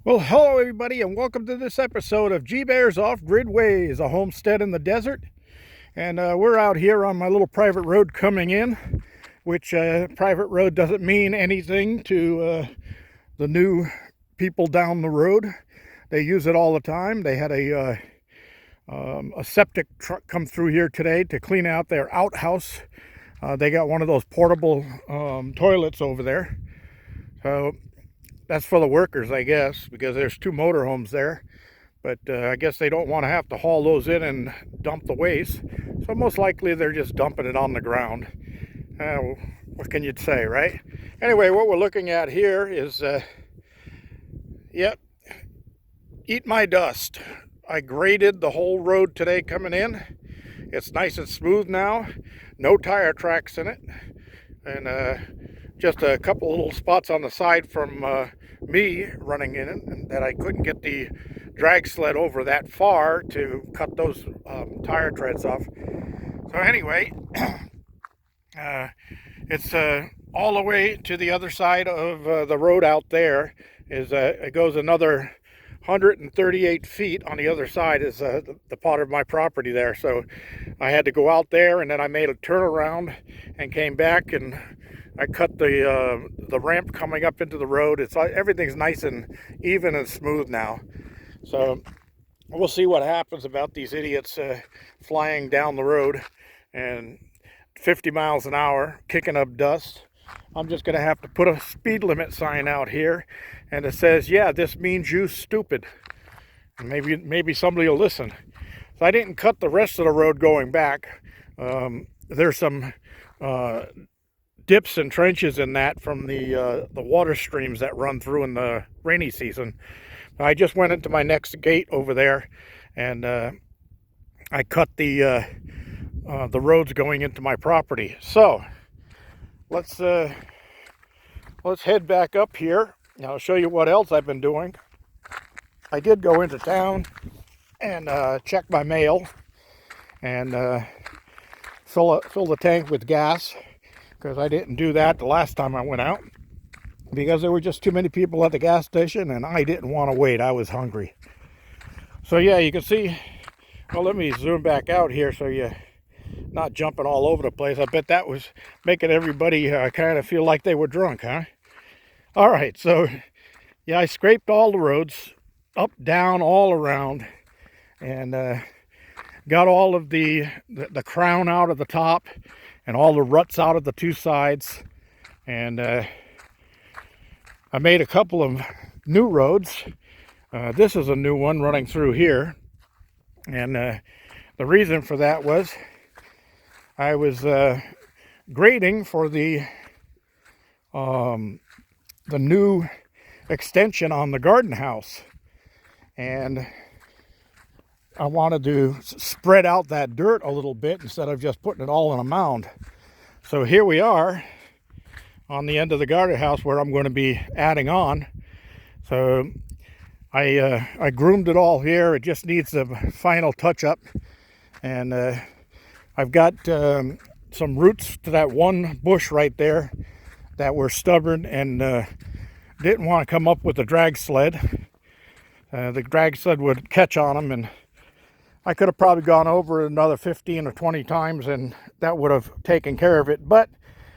Well, hello everybody, and welcome to this episode of G-Bear's Off-Grid Ways, a homestead in the desert. And we're out here on my little private road coming in, which private road doesn't mean anything to the new people down the road. They use it all the time. They had a septic truck come through here today to clean out their outhouse. They got one of those portable toilets over there. So that's for the workers, I guess, because there's two motorhomes there. But I guess they don't want to have to haul those in and dump the waste. So most likely they're just dumping it on the ground. What can you say, right? Anyway, what we're looking at here is, yep, eat my dust. I graded the whole road today coming in. It's nice and smooth now. No tire tracks in it. And just a couple little spots on the side from me running in it that I couldn't get the drag sled over that far to cut those tire treads off. So anyway, it's all the way to the other side of the road out there. It goes another 138 feet on the other side is the part of my property there. So I had to go out there, and then I made a turnaround and came back, and I cut the ramp coming up into the road. Everything's nice and even and smooth now. So we'll see what happens about these idiots flying down the road and 50 miles an hour, kicking up dust. I'm just going to have to put a speed limit sign out here, and it says, yeah, this means you stupid. And maybe somebody will listen. So I didn't cut the rest of the road going back. There's some dips and trenches in that from the water streams that run through in the rainy season. I just went into my next gate over there, and I cut the roads going into my property. So let's head back up here. Now I'll show you what else I've been doing. I did go into town and check my mail and fill the tank with gas, because I didn't do that the last time I went out because there were just too many people at the gas station and I didn't want to wait. I was hungry. So yeah, you can see, well, let me zoom back out here so you're not jumping all over the place. I bet that was making everybody kind of feel like they were drunk, huh? All right, so yeah, I scraped all the roads up, down, all around, and got all of the crown out of the top and all the ruts out of the two sides. And I made a couple of new roads. This is a new one running through here. And the reason for that was I was grading for the new extension on the garden house. And I wanted to spread out that dirt a little bit instead of just putting it all in a mound. So here we are on the end of the garden house where I'm going to be adding on. So I groomed it all here. It just needs a final touch up. And I've got some roots to that one bush right there that were stubborn and didn't want to come up with the drag sled. The drag sled would catch on them, and I could have probably gone over another 15 or 20 times and that would have taken care of it. But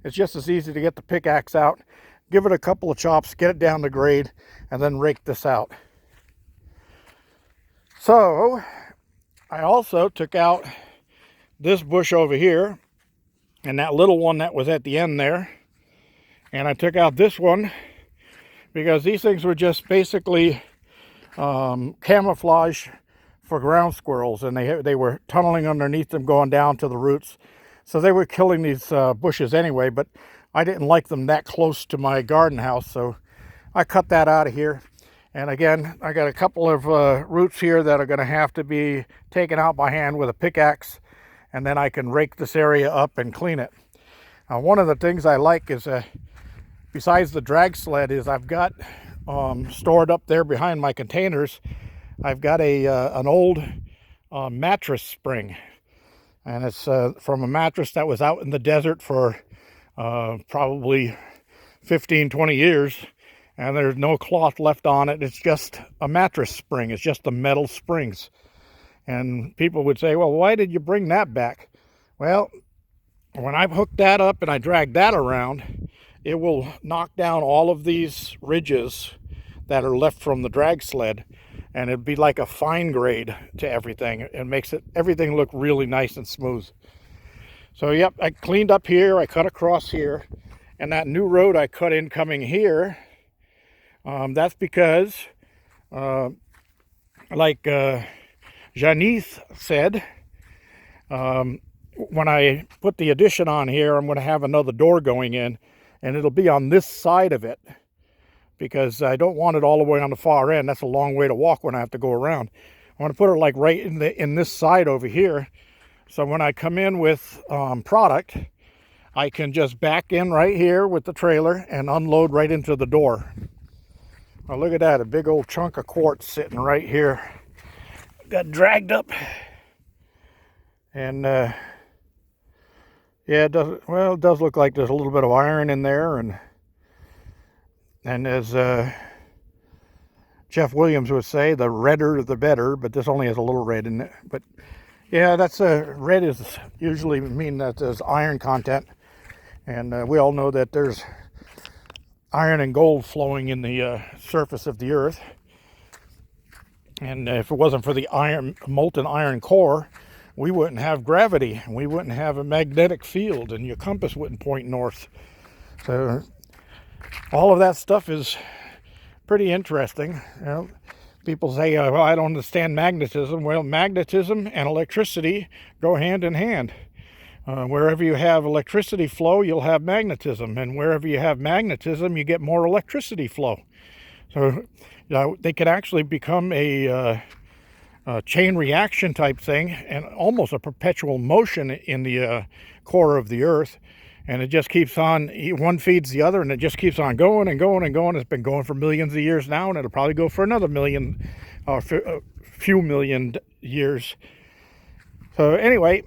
it's just as easy to get the pickaxe out, give it a couple of chops, get it down the grade, and then rake this out. So I also took out this bush over here and that little one that was at the end there. And I took out this one because these things were just basically camouflage for ground squirrels, and they were tunneling underneath them, going down to the roots. So they were killing these bushes anyway, but I didn't like them that close to my garden house, so I cut that out of here. And again, I got a couple of roots here that are going to have to be taken out by hand with a pickaxe, and then I can rake this area up and clean it. Now, one of the things I like is, besides the drag sled, is I've got stored up there behind my containers, I've got an old mattress spring, and it's from a mattress that was out in the desert for probably 15-20 years, and there's no cloth left on it. It's just a mattress spring. It's just the metal springs. And people would say, well, why did you bring that back? Well, when I hook that up and I drag that around, it will knock down all of these ridges that are left from the drag sled, and it'd be like a fine grade to everything. It makes everything look really nice and smooth. So yep, I cleaned up here, I cut across here, and that new road I cut in coming here, that's because, like Janice said, when I put the addition on here, I'm going to have another door going in, and it'll be on this side of it, because I don't want it all the way on the far end. That's a long way to walk when I have to go around. I want to put it like right in this side over here, so when I come in with product, I can just back in right here with the trailer and unload right into the door. Well, look at that, a big old chunk of quartz sitting right here. Got dragged up, and yeah, it does look like there's a little bit of iron in there, and as Jeff Williams would say, the redder the better, but this only has a little red in it. But yeah, that's red is usually mean that there's iron content, and we all know that there's iron and gold flowing in the surface of the earth. And if it wasn't for the molten iron core, we wouldn't have gravity, we wouldn't have a magnetic field, and your compass wouldn't point north. So all of that stuff is pretty interesting. You know, people say, well, I don't understand magnetism. Well, magnetism and electricity go hand in hand. Wherever you have electricity flow, you'll have magnetism, and wherever you have magnetism, you get more electricity flow. So they could actually become a chain reaction type thing, and almost a perpetual motion in the core of the earth. And it just keeps on, one feeds the other, and it just keeps on going and going and going. It's been going for millions of years now, and it'll probably go for another million, or a few million years. So anyway,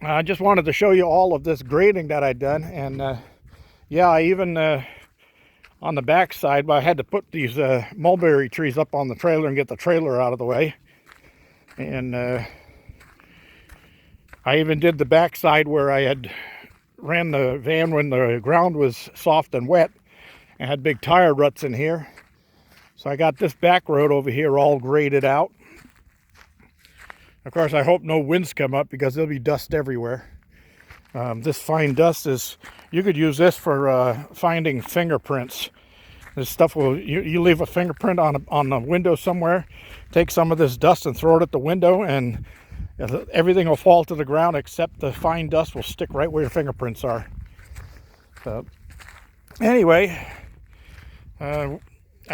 I just wanted to show you all of this grading that I'd done. And yeah, I even on the back side, but I had to put these mulberry trees up on the trailer and get the trailer out of the way. And I even did the back side where I had ran the van when the ground was soft and wet, and had big tire ruts in here. So I got this back road over here all graded out. Of course, I hope no winds come up, because there'll be dust everywhere. This fine dust is, you could use this for finding fingerprints. This stuff will, you leave a fingerprint on a window somewhere, take some of this dust and throw it at the window, and everything will fall to the ground except the fine dust will stick right where your fingerprints are. So anyway, I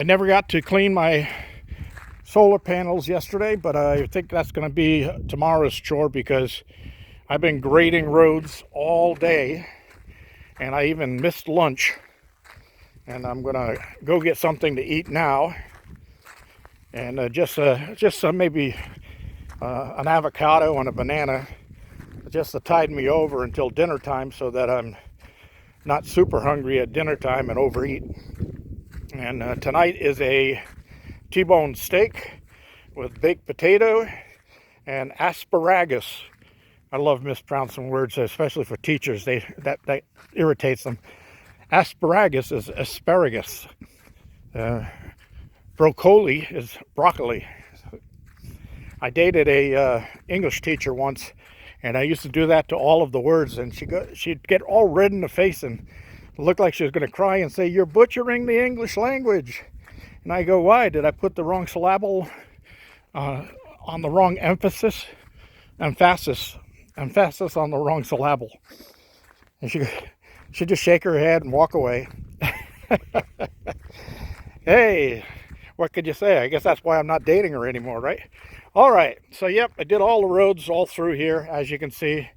never got to clean my solar panels yesterday, but I think that's going to be tomorrow's chore, because I've been grading roads all day, and I even missed lunch. And I'm going to go get something to eat now, and just maybe an avocado and a banana, just to tide me over until dinner time, so that I'm not super hungry at dinner time and overeat. And tonight is a T-bone steak with baked potato and asparagus. I love mispronouncing words, especially for teachers. That irritates them. Asparagus is asparagus. Broccoli is broccoli. I dated a English teacher once, and I used to do that to all of the words, and she'd get all red in the face and look like she was going to cry and say, "You're butchering the English language." And I go, "Why? Did I put the wrong syllable on the wrong emphasis on the wrong syllable?" And she'd just shake her head and walk away. Hey, what could you say? I guess that's why I'm not dating her anymore, right? All right, so yep, I did all the roads all through here, as you can see.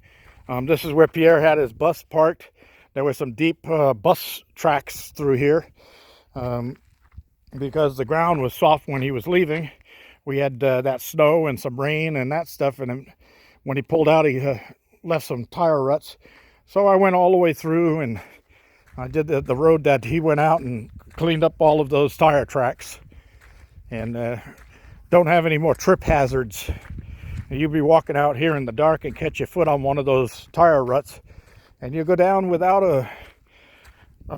This is where Pierre had his bus parked. There were some deep bus tracks through here, because the ground was soft when he was leaving. We had that snow and some rain and that stuff, and when he pulled out, he left some tire ruts. So I went all the way through and I did the road that he went out and cleaned up all of those tire tracks, and don't have any more trip hazards. You'll be walking out here in the dark and catch your foot on one of those tire ruts, and you'll go down without a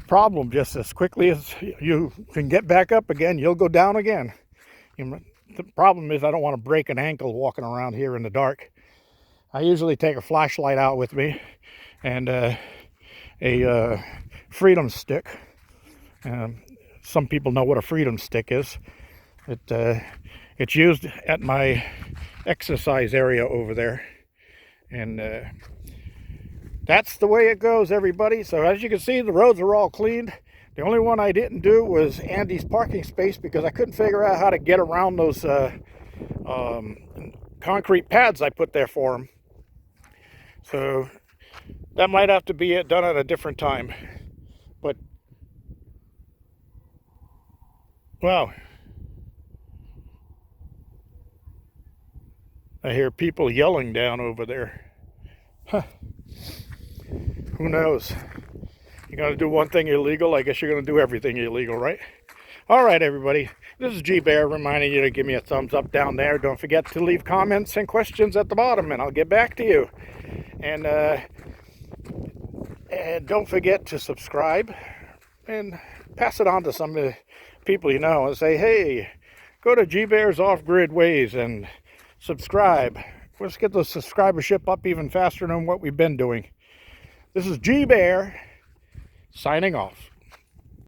problem. Just as quickly as you can get back up again, you'll go down again. The problem is I don't want to break an ankle walking around here in the dark. I usually take a flashlight out with me and a freedom stick. Some people know what a freedom stick is. It's used at my exercise area over there, and that's the way it goes, everybody. So as you can see, the roads are all cleaned. The only one I didn't do was Andy's parking space, because I couldn't figure out how to get around those concrete pads I put there for him. So that might have to be done at a different time. But wow, I hear people yelling down over there. Huh. Who knows? You're going to do one thing illegal, I guess you're going to do everything illegal, right? All right, everybody. This is G Bear reminding you to give me a thumbs up down there. Don't forget to leave comments and questions at the bottom, and I'll get back to you. And don't forget to subscribe and pass it on to some of the people you know and say, hey, go to G Bear's Off-Grid Ways and subscribe. Let's get the subscribership up even faster than what we've been doing. This is G Bear signing off.